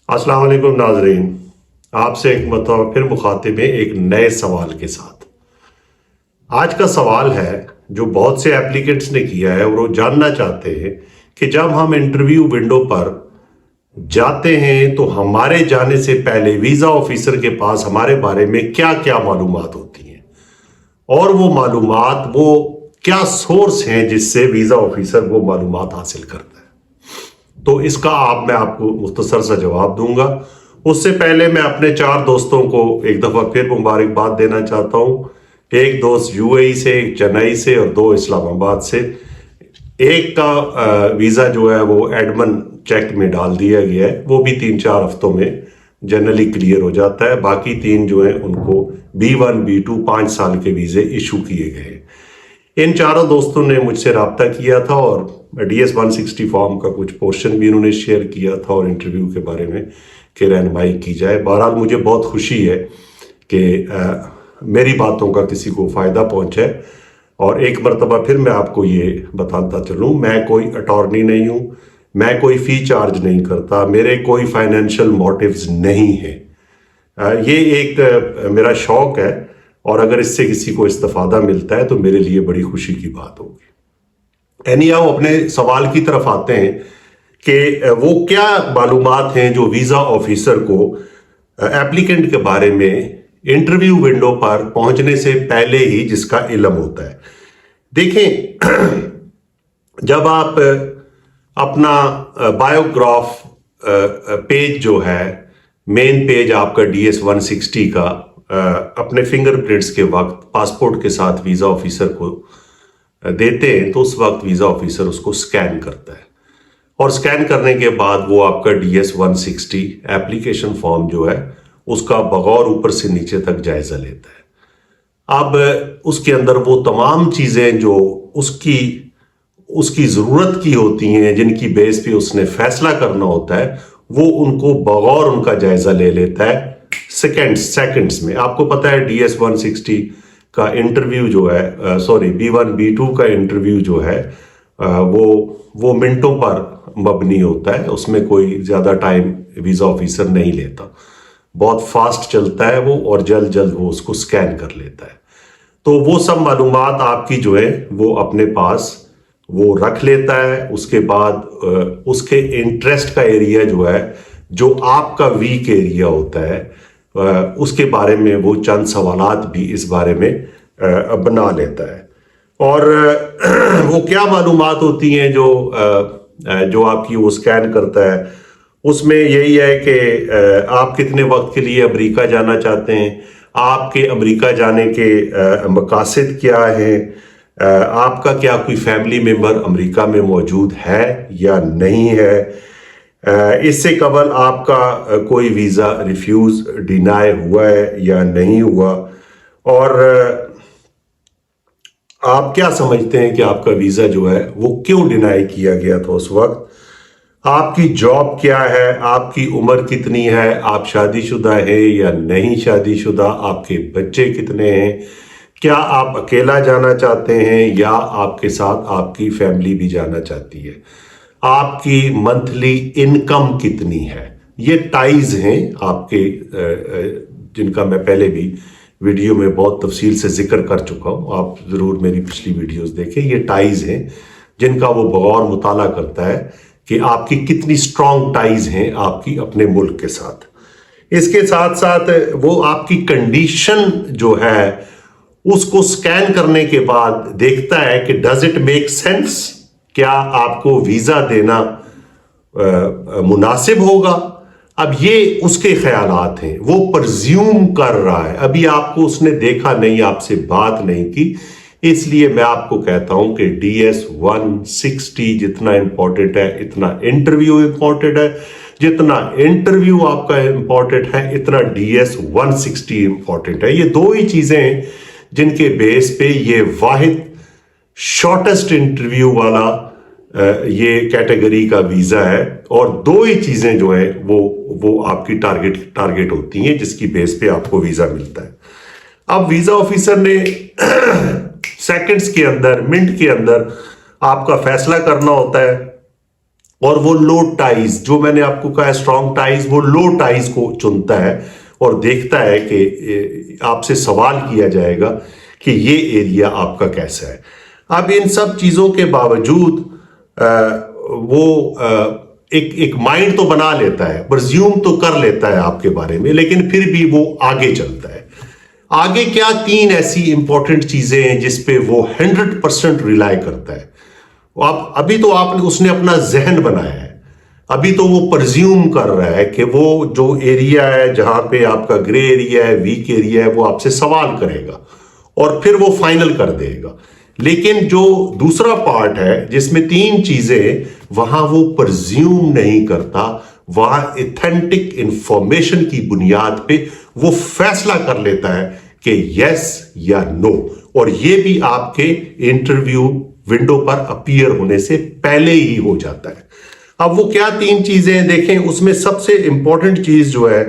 अस्सलाम वालेकुम नाजरीन, आपसे एक मरतबा फिर मुखातिब है एक नए सवाल के साथ। आज का सवाल है जो बहुत से एप्लीकेंट्स ने किया है और वो जानना चाहते हैं कि जब हम इंटरव्यू विंडो पर जाते हैं तो हमारे जाने से पहले वीज़ा ऑफिसर के पास हमारे बारे में क्या क्या मालूमात होती हैं और वो मालूमात वो क्या सोर्स हैं जिससे वीज़ा ऑफिसर वो मालूमात हासिल करता है। तो इसका मैं आपको मुख्तसर सा जवाब दूंगा। उससे पहले मैं अपने 4 दोस्तों को एक दफ़ा फिर मुबारकबाद देना चाहता हूँ। एक दोस्त यूएई से, एक चेन्नई से और 2 इस्लामाबाद से। एक का वीज़ा जो है वो एडमन चेक में डाल दिया गया है, वो भी 3-4 हफ्तों में जनरली क्लियर हो जाता है। बाकी 3 जो है उनको B1 B2 5 साल के वीज़े इशू किए गए। इन चारों दोस्तों ने मुझसे रब्ता किया था और DS 160 फॉर्म का कुछ पोर्शन भी इन्होंने शेयर किया था और इंटरव्यू के बारे में कि रहनुमाई की जाए। बहरहाल मुझे बहुत खुशी है कि मेरी बातों का किसी को फ़ायदा पहुंचा है। और एक मरतबा फिर मैं आपको ये बताता चलूँ, मैं कोई अटॉर्नी नहीं हूँ, मैं कोई फ़ी चार्ज नहीं करता, मेरे कोई फाइनेंशियल मोटिव्स नहीं है। ये एक मेरा शौक़ है और अगर इससे किसी को इस्तिफादा मिलता है तो मेरे लिए बड़ी खुशी की बात होगी। एनीहाउ, अपने सवाल की तरफ आते हैं कि वो क्या मालूमात हैं जो वीज़ा ऑफिसर को एप्लीकेंट के बारे में इंटरव्यू विंडो पर पहुंचने से पहले ही जिसका इल्म होता है। देखें, जब आप अपना बायोग्राफ पेज जो है, मेन पेज आपका DS 160 का अपने फिंगरप्रिंट्स के वक्त पासपोर्ट के साथ वीज़ा ऑफिसर को देते हैं तो उस वक्त वीज़ा ऑफिसर उसको स्कैन करता है और स्कैन करने के बाद वो आपका DS 160 एप्लीकेशन फॉर्म जो है उसका बगौर ऊपर से नीचे तक जायज़ा लेता है। अब उसके अंदर वो तमाम चीज़ें जो उसकी ज़रूरत की होती हैं, जिनकी बेस पे उसने फैसला करना होता है, वो उनको बगौर उनका जायज़ा ले लेता है सेकंड्स में। आपको पता है DS 160 का इंटरव्यू जो है, B1 B2 का इंटरव्यू जो है वो मिनटों पर मबनी होता है, उसमें कोई ज़्यादा टाइम वीज़ा ऑफिसर नहीं लेता, बहुत फास्ट चलता है वो और जल्द वो उसको स्कैन कर लेता है। तो वो सब मालूमात आपकी जो है वो अपने पास वो रख लेता है। उसके बाद उसके इंटरेस्ट का एरिया जो है, जो आपका वीक एरिया होता है, उसके बारे में वो चंद सवालात भी इस बारे में बना लेता है। और वो क्या मालूमात होती हैं जो आपकी वो स्कैन करता है, उसमें यही है कि आप कितने वक्त के लिए अमेरिका जाना चाहते हैं, आपके अमेरिका जाने के मकासद क्या हैं, आपका क्या कोई फैमिली मेम्बर अमेरिका में मौजूद है या नहीं है, इससे कबल आपका कोई वीज़ा रिफ्यूज़ डिनाई हुआ है या नहीं हुआ, और आप क्या समझते हैं कि आपका वीज़ा जो है वो क्यों डिनाई किया गया था उस वक्त, आपकी जॉब क्या है, आपकी उम्र कितनी है, आप शादीशुदा हैं या नहीं शादीशुदा, आपके बच्चे कितने हैं, क्या आप अकेला जाना चाहते हैं या आपके साथ आपकी फैमिली भी जाना चाहती है, आपकी मंथली इनकम कितनी है। ये टाइज हैं आपके, जिनका मैं पहले भी वीडियो में बहुत तफसील से जिक्र कर चुका हूँ, आप ज़रूर मेरी पिछली वीडियोस देखें। ये टाइज हैं जिनका वो बगौर मुताला करता है कि आपकी कितनी स्ट्रॉन्ग टाइज हैं आपकी अपने मुल्क के साथ। इसके साथ साथ वो आपकी कंडीशन जो है उसको स्कैन करने के बाद देखता है कि डज इट मेक सेंस, क्या आपको वीज़ा देना मुनासिब होगा। अब ये उसके ख्यालात हैं, वो परज्यूम कर रहा है, अभी आपको उसने देखा नहीं, आपसे बात नहीं की, इसलिए मैं आपको कहता हूं कि DS 160 जितना इंपॉर्टेंट है इतना इंटरव्यू इंपॉर्टेंट है, जितना इंटरव्यू आपका इंपॉर्टेंट है इतना DS 160 इंपॉर्टेंट है। ये 2 ही चीजें हैं जिनके बेस पे ये वाहिद शॉर्टेस्ट इंटरव्यू वाला ये कैटेगरी का वीज़ा है, और 2 ही चीज़ें जो है वो आपकी टारगेट होती हैं जिसकी बेस पे आपको वीज़ा मिलता है। अब वीज़ा ऑफिसर ने सेकंड्स के अंदर, मिनट के अंदर आपका फैसला करना होता है اور وہ لو ٹائز، جو میں نے آپ کو کہا اسٹرانگ ٹائز، وہ لو ٹائز کو چنتا ہے اور دیکھتا ہے کہ آپ سے سوال کیا جائے گا کہ یہ ایریا آپ کا کیسا ہے۔ اب ان سب چیزوں کے باوجود وہ ایک مائنڈ تو بنا لیتا ہے، پرزیوم تو کر لیتا ہے آپ کے بارے میں، لیکن پھر بھی وہ آگے چلتا ہے۔ آگے کیا 3 ایسی امپورٹنٹ چیزیں ہیں جس پہ وہ 100% ریلائی کرتا ہے۔ ابھی تو اس نے اپنا ذہن بنایا ہے، ابھی تو وہ پرزیوم کر رہا ہے کہ وہ جو ایریا ہے جہاں پہ آپ کا گرے ایریا ہے، ویک ایریا ہے، وہ آپ سے سوال کرے گا اور پھر وہ فائنل کر دے گا۔ لیکن جو دوسرا پارٹ ہے جس میں 3 چیزیں، وہاں وہ پرزیوم نہیں کرتا، وہاں ایتھینٹک انفارمیشن کی بنیاد پہ وہ فیصلہ کر لیتا ہے کہ یس یا نو، اور یہ بھی آپ کے انٹرویو ونڈو پر اپیئر ہونے سے پہلے ہی ہو جاتا ہے۔ اب وہ کیا 3 چیزیں دیکھیں، اس میں سب سے امپورٹنٹ چیز جو ہے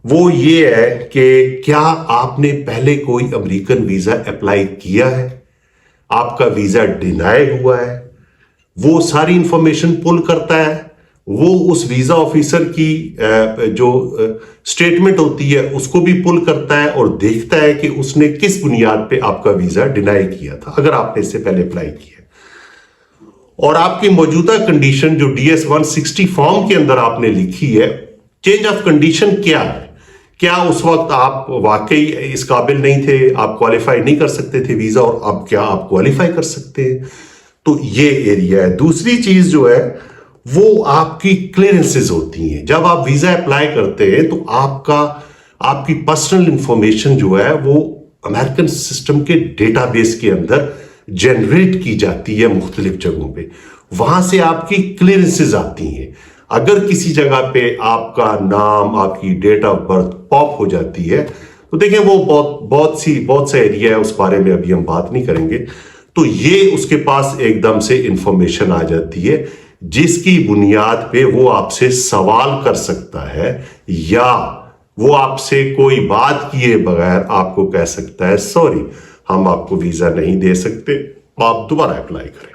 وہ یہ ہے کہ کیا آپ نے پہلے کوئی امریکن ویزا اپلائی کیا ہے، آپ کا ویزا ڈینائی ہوا ہے، وہ ساری انفارمیشن پل کرتا ہے۔ وہ اس ویزا آفیسر کی جو سٹیٹمنٹ ہوتی ہے اس کو بھی پل کرتا ہے اور دیکھتا ہے کہ اس نے کس بنیاد پہ آپ کا ویزا ڈینائی کیا تھا اگر آپ نے اس سے پہلے اپلائی کیا، اور آپ کی موجودہ کنڈیشن جو DS 160 فارم کے اندر آپ نے لکھی ہے، چینج آف کنڈیشن کیا ہے، کیا اس وقت آپ واقعی اس قابل نہیں تھے، آپ کوالیفائی نہیں کر سکتے تھے ویزا، اور اب کیا آپ کوالیفائی کر سکتے ہیں؟ تو یہ ایریا ہے۔ دوسری چیز جو ہے وہ آپ کی کلیئرنسز ہوتی ہیں۔ جب آپ ویزا اپلائی کرتے ہیں تو آپ کی پرسنل انفارمیشن جو ہے وہ امریکن سسٹم کے ڈیٹا بیس کے اندر جنریٹ کی جاتی ہے مختلف جگہوں پہ، وہاں سے آپ کی کلیئرنسز آتی ہیں۔ اگر کسی جگہ پہ آپ کا نام، آپ کی ڈیٹ آف برتھ پاپ ہو جاتی ہے تو دیکھیں وہ بہت سا ایریا ہے، اس بارے میں ابھی ہم بات نہیں کریں گے، تو یہ اس کے پاس ایک دم سے انفارمیشن آ جاتی ہے جس کی بنیاد پہ وہ آپ سے سوال کر سکتا ہے، یا وہ آپ سے کوئی بات کیے بغیر آپ کو کہہ سکتا ہے سوری ہم آپ کو ویزا نہیں دے سکتے، آپ دوبارہ اپلائی کریں۔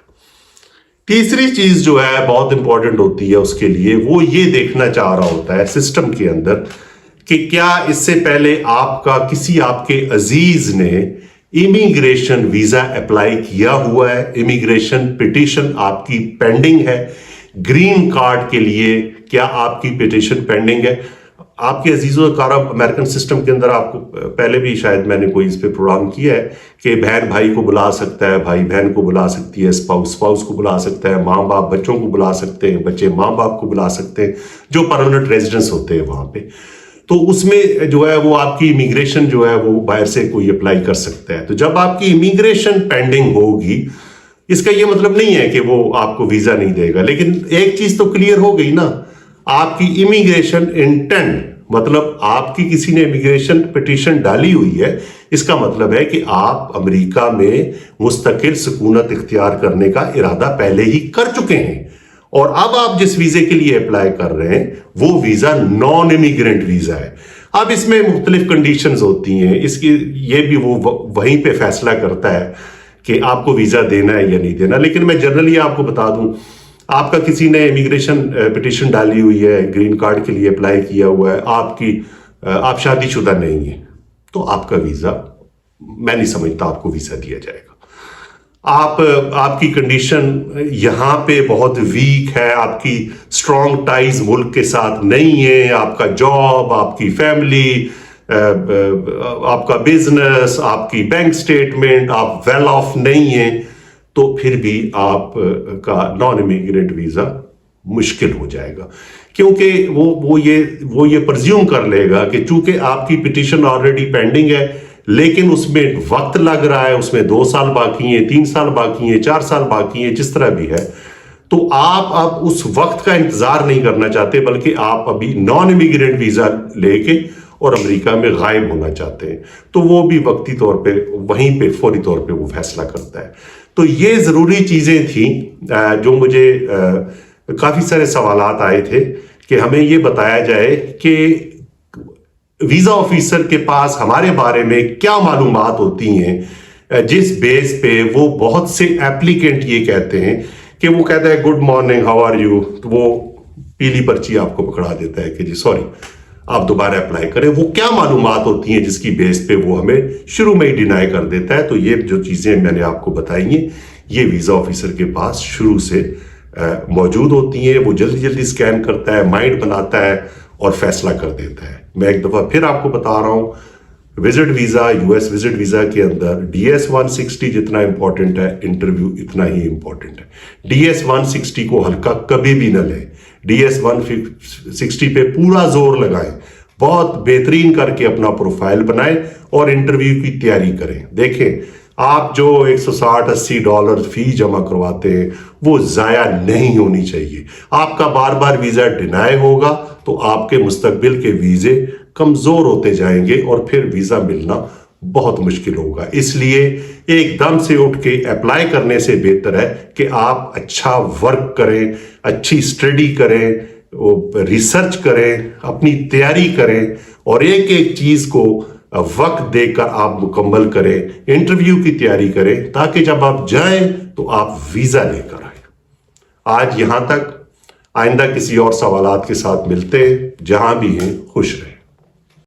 تیسری چیز جو ہے بہت امپورٹنٹ ہوتی ہے اس کے لیے، وہ یہ دیکھنا چاہ رہا ہوتا ہے سسٹم کے اندر کہ کیا اس سے پہلے کسی آپ کے عزیز نے امیگریشن ویزا اپلائی کیا ہوا ہے، امیگریشن پٹیشن آپ کی پینڈنگ ہے، گرین کارڈ کے لیے کیا آپ کی پٹیشن پینڈنگ ہے۔ آپ کے عزیزوں کارب امریکن سسٹم کے اندر، آپ کو پہلے بھی شاید میں نے کوئی اس پہ پروگرام کیا ہے کہ بہن بھائی کو بلا سکتا ہے، بھائی بہن کو بلا سکتی ہے، اسپاؤس کو بلا سکتا ہے، ماں باپ بچوں کو بلا سکتے ہیں، بچے ماں باپ کو بلا سکتے ہیں جو پرماننٹ ریزیڈنس ہوتے ہیں وہاں پہ۔ تو اس میں جو ہے وہ آپ کی امیگریشن جو ہے وہ باہر سے کوئی اپلائی کر سکتا ہے۔ تو جب آپ کی امیگریشن پینڈنگ ہوگی، اس کا یہ مطلب نہیں ہے کہ وہ آپ کو ویزا نہیں دے گا، لیکن ایک چیز تو کلیئر ہو گئی نا، آپ کی امیگریشن انٹینٹ، مطلب آپ کی کسی نے امیگریشن پٹیشن ڈالی ہوئی ہے، اس کا مطلب ہے کہ آپ امریکہ میں مستقل سکونت اختیار کرنے کا ارادہ پہلے ہی کر چکے ہیں، اور اب آپ جس ویزے کے لیے اپلائی کر رہے ہیں وہ ویزا نان امیگرینٹ ویزا ہے۔ اب اس میں مختلف کنڈیشنز ہوتی ہیں، اس کی یہ بھی وہ وہیں پہ فیصلہ کرتا ہے کہ آپ کو ویزا دینا ہے یا نہیں دینا۔ لیکن میں جنرلی آپ کو بتا دوں، آپ کا کسی نے امیگریشن پٹیشن ڈالی ہوئی ہے، گرین کارڈ کے لیے اپلائی کیا ہوا ہے، آپ شادی شدہ نہیں ہیں، تو آپ کا ویزا، میں نہیں سمجھتا آپ کو ویزا دیا جائے گا۔ آپ کی کنڈیشن یہاں پہ بہت ویک ہے، آپ کی اسٹرانگ ٹائز ملک کے ساتھ نہیں ہے، آپ کا جاب، آپ کی فیملی، آپ کا بزنس، آپ کی بینک سٹیٹمنٹ، آپ ویل آف نہیں ہیں، تو پھر بھی آپ کا نان امیگرینٹ ویزا مشکل ہو جائے گا، کیونکہ وہ یہ پرزیوم کر لے گا کہ چونکہ آپ کی پٹیشن آلریڈی پینڈنگ ہے، لیکن اس میں وقت لگ رہا ہے، اس میں 2 سال باقی ہیں، 3 سال باقی ہیں، 4 سال باقی ہیں، جس طرح بھی ہے، تو آپ اب اس وقت کا انتظار نہیں کرنا چاہتے، بلکہ آپ ابھی نان امیگرینٹ ویزا لے کے اور امریکہ میں غائب ہونا چاہتے ہیں، تو وہ بھی وقتی طور پہ وہیں پہ فوری طور پہ وہ فیصلہ کرتا ہے۔ تو یہ ضروری چیزیں تھیں جو مجھے کافی سارے سوالات آئے تھے کہ ہمیں یہ بتایا جائے کہ ویزا آفیسر کے پاس ہمارے بارے میں کیا معلومات ہوتی ہیں جس بیس پہ وہ بہت سے ایپلیکینٹ یہ کہتے ہیں कि वो कहता है good morning, how are you, तो वो पीली पर्ची आपको पकड़ा देता है कि जी सॉरी, आप दोबारा अप्लाई करें। वो क्या मालूमात होती हैं जिसकी बेस पे वो हमें शुरू में ही डिनाई कर देता है। तो ये जो चीजें मैंने आपको बताई हैं, ये वीजा ऑफिसर के पास शुरू से मौजूद होती हैं। वो जल्दी जल्दी स्कैन करता है, माइंड बनाता है और फैसला कर देता है। मैं एक दफा फिर आपको बता रहा हूं, visit visa, US visit visa के अंदर DS 160 जितना इंपॉर्टेंट है, इंटरव्यू इतना ही इंपॉर्टेंट है। DS 160 को हल्का कभी भी न लें। DS 160 पे पूरा जोर लगाएं, बहुत बेहतरीन करके अपना प्रोफाइल बनाएं और इंटरव्यू की तैयारी करें। देखें, आप जो $160-80 फी जमा करवाते हैं वो जाया नहीं होनी चाहिए। आपका बार बार वीजा डिनाई होगा तो आपके मुस्तकबिल के वीजे कमजोर होते जाएंगे और फिर वीजा मिलना बहुत मुश्किल होगा। इसलिए एकदम से उठ के अप्लाई करने से बेहतर है कि आप अच्छा वर्क करें, अच्छी स्टडी करें, रिसर्च करें, अपनी तैयारी करें और एक एक चीज को वक्त देकर आप मुकम्मल करें, इंटरव्यू की तैयारी करें, ताकि जब आप जाएं तो आप वीजा लेकर आए। आज यहां तक, आइंदा किसी और सवालात के साथ मिलते हैं। जहां भी हैं खुश रहें।